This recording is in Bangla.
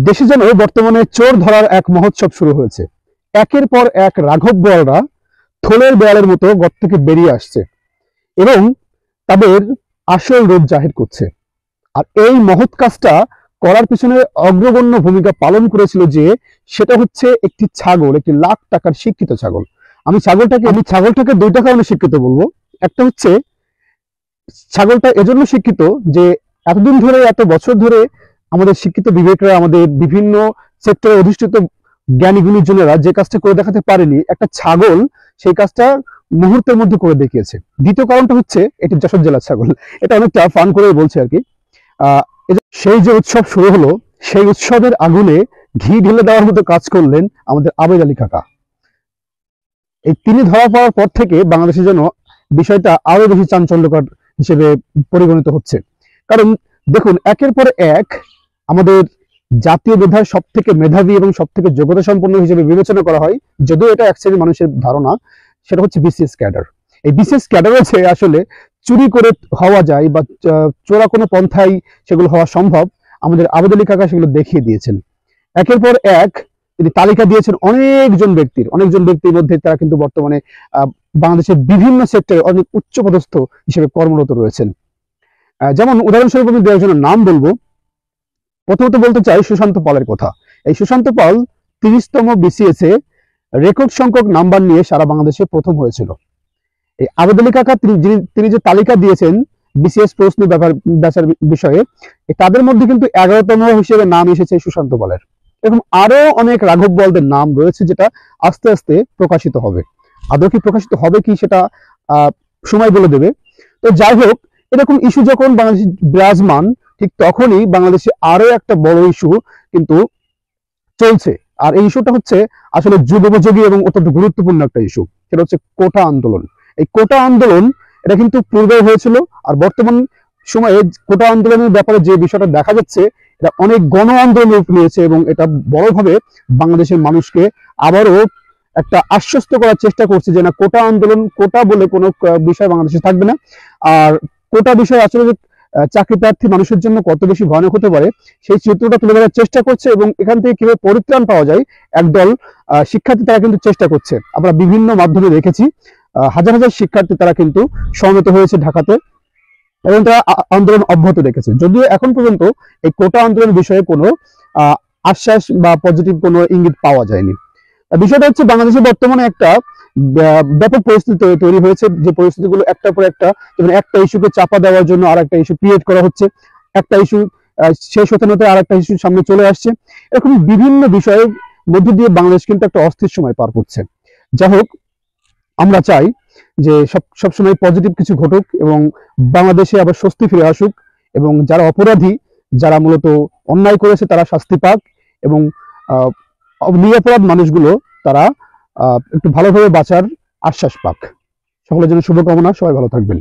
দেশে যেন বর্তমানে চোর ধরার এক মহোৎসব শুরু হয়েছে। একের পর এক রাঘব বোয়ালরা থলের বেড়ালের মতো গর্ত থেকে বেরিয়ে আসছে এবং তাদের আসল রূপ জাহির করছে। আর এই মহৎ কাজটা করার পিছনে অগ্রগণ্য ভূমিকা পালন করেছিল যে সেটা হচ্ছে একটি ছাগল, একটি লাখ টাকার শিক্ষিত ছাগল। আমি ছাগলটাকে দুইটা কারণে শিক্ষিত বলবো। একটা হচ্ছে ছাগলটা এজন্য শিক্ষিত যে এতদিন ধরে, এত বছর ধরে আমাদের শিক্ষিত বিবেকরা, আমাদের বিভিন্ন সেক্টরে অধিষ্ঠিত জ্ঞানী গুণীজনেরা যে কাজটা করে দেখাতে পারেনি, একটা ছাগল সেই কাজটা মুহূর্তের মধ্যে করে দেখিয়েছে। দ্বিতীয় কারণটা হচ্ছে এটি যশোর জেলার ছাগল। এটা অনেকটা ফান করে বলছে আর কি। সেই যে উৎসব শুরু হলো, সেই উৎসবের আগুনে ঘি ঢেলে দেওয়ার মতো কাজ করলেন আমাদের আবেদ আলী কাকা। এই তিনি ধরা পড়ার পর থেকে বাংলাদেশের জন্য বিষয়টা আরো বেশি চাঞ্চল্যকর হিসেবে পরিগণিত হচ্ছে। কারণ দেখুন, একের পর এক আমাদের জাতীয় মেধার সব থেকে মেধাবী এবং সব থেকে যোগ্যতা সম্পন্ন হিসেবে বিবেচনা করা হয়, যদিও এটা এক শ্রেণীর মানুষের ধারণা, সেটা হচ্ছে বিসিএস ক্যাডার। এই বিসিএস ক্যাডার হচ্ছে আসলে চুরি করে হওয়া যায় বা চোরা কোনো পন্থায় সেগুলো হওয়া সম্ভব। আমাদের আবেদ আলী কাকা সেগুলো দেখিয়ে দিয়েছেন। একের পর এক তিনি তালিকা দিয়েছেন অনেকজন ব্যক্তির মধ্যে তারা কিন্তু বর্তমানে বাংলাদেশের বিভিন্ন সেক্টরে অনেক উচ্চপদস্থ হিসেবে কর্মরত রয়েছেন। যেমন উদাহরণস্বরূপ আমি দু একজনের নাম বলবো। প্রথমত বলতে চাই সুশান্ত পালের কথা। এই সুশান্ত পাল 30তম বিসিএস এ রেকর্ড সংখ্যক নাম্বার নিয়ে সারা বাংলাদেশে প্রথম হয়েছিল। এই আবেদ আলী কাকা তিনি যে তালিকা দিয়েছেন বিসিএস প্রশ্ন ব্যাচার বিষয়ে, তাদের মধ্যে কিন্তু 11তম হিসেবে নাম এসেছে সুশান্ত পালের। এরকম আরো অনেক রাঘব বোয়ালদের নাম রয়েছে যেটা আস্তে আস্তে প্রকাশিত হবে। আদৌ কি প্রকাশিত হবে কি সেটা সময় বলে দেবে। তো যাই হোক, এরকম ইস্যু যখন বাংলাদেশে বিরাজমান, ঠিক তখনই বাংলাদেশে আরো একটা বড় ইস্যু কিন্তু চলছে। আর এই ইস্যুটা হচ্ছে আসলে যুগোপযোগী এবং অত্যন্ত গুরুত্বপূর্ণ একটা ইস্যু। সেটা হচ্ছে কোটা আন্দোলন। এই কোটা আন্দোলন এটা কিন্তু পূর্বে হয়েছিল, আর বর্তমান সময়ে কোটা আন্দোলনের ব্যাপারে যে বিষয়টা দেখা যাচ্ছে, এটা অনেক গণ আন্দোলন রূপ নিয়েছে এবং এটা বড়ভাবে বাংলাদেশের মানুষকে আবারও একটা আশ্বস্ত করার চেষ্টা করছে যে না, কোটা আন্দোলন, কোটা বলে কোনো বিষয় বাংলাদেশে থাকবে না। আর কোটা বিষয় আসলে চাকরি প্রার্থী মানুষের জন্য কত বেশি ভয়ানক হতে পারে সেই চিত্রটা তুলে ধরার চেষ্টা করছে এবং এখান থেকে কিভাবে পরিত্রাণ পাওয়া যায় একদল শিক্ষার্থী তারা কিন্তু চেষ্টা করছে। আমরা বিভিন্ন মাধ্যমে দেখেছি হাজার হাজার শিক্ষার্থী তারা কিন্তু সমবেত হয়েছে ঢাকাতে এবং তারা আন্দোলন অব্যাহত রেখেছে। যদিও এখন পর্যন্ত এই কোটা আন্দোলনের বিষয়ে কোনো আশ্বাস বা পজিটিভ কোনো ইঙ্গিত পাওয়া যায়নি। বিষয়টা হচ্ছে বাংলাদেশে বর্তমানে একটা ব্যাপক পরিস্থিতি তৈরি হয়েছে, যে পরিস্থিতিগুলো একটার পর একটা, যেমন একটা ইস্যুকে চাপা দেওয়ার জন্য আর একটা ইস্যু ক্রিয়েট করা হচ্ছে, একটা ইস্যু শেষ হতে হতে আর একটা ইস্যু সামনে চলে আসছে। এরকম বিভিন্ন বিষয়ের মধ্য দিয়ে বাংলাদেশ কিন্তু একটা অস্থির সময় পার করছে। যাই হোক, আমরা চাই যে সবসময় পজিটিভ কিছু ঘটুক এবং বাংলাদেশে আবার স্বস্তি ফিরে আসুক এবং যারা অপরাধী, যারা মূলত অন্যায় করেছে তারা শাস্তি পাক এবং নিরপরাধ মানুষগুলো তারা একটু ভালোভাবে বাঁচার আশ্বাস পাক। সকলের জন্য শুভকামনা, সবাই ভালো থাকবেন।